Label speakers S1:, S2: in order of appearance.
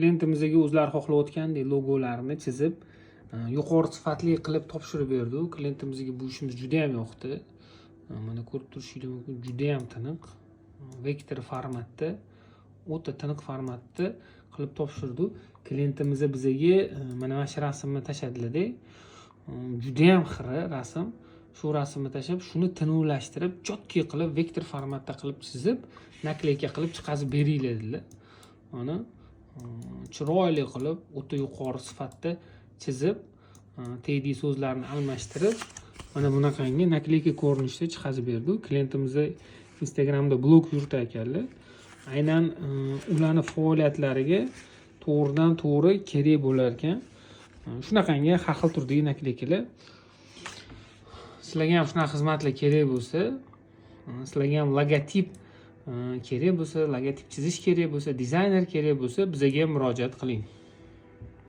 S1: Klientimizga o'zlari xohlayotgandek logolarni chizib, yuqori sifatli qilib topshirib berdi. Klientimizga bu ishimiz juda ham yoqdi. Mana ko'rib turishingiz mumkin, juda ham tiniq, vektor formatda, o'ta tiniq formatda qilib topshirdi. Klientimiz bizga mana shu rasmni tashladilar-da. Juda ham xira rasm. Shu rasmni tashlab, shuni tinuvlashtirib, chotki qilib, vektor formatda qilib chizib, nakleyka qilib chiqazib beringlar dedilar. Mana chiroyli qilib, o'ta yuqori sifatda chizib, tegishli so'zlarni almashtirib, mana bunaqangi nakleyka ko'rinishida chiqazib berdi. Klientimiz Instagramda blog yuritar ekanlar. Aynan ularning faoliyatlariga to'g'ridan to'g'ri kerak bo'lar ekan. Shunaqangi har xil turdagi nakleykalar. Sizlarga ham shunaqa xizmatlar kerak bo'lsa, sizlarga ham logotip kerak bo'lsa, logotip chizish kerak bo'lsa, dizayner kerak bo'lsa, bizga murojaat qiling.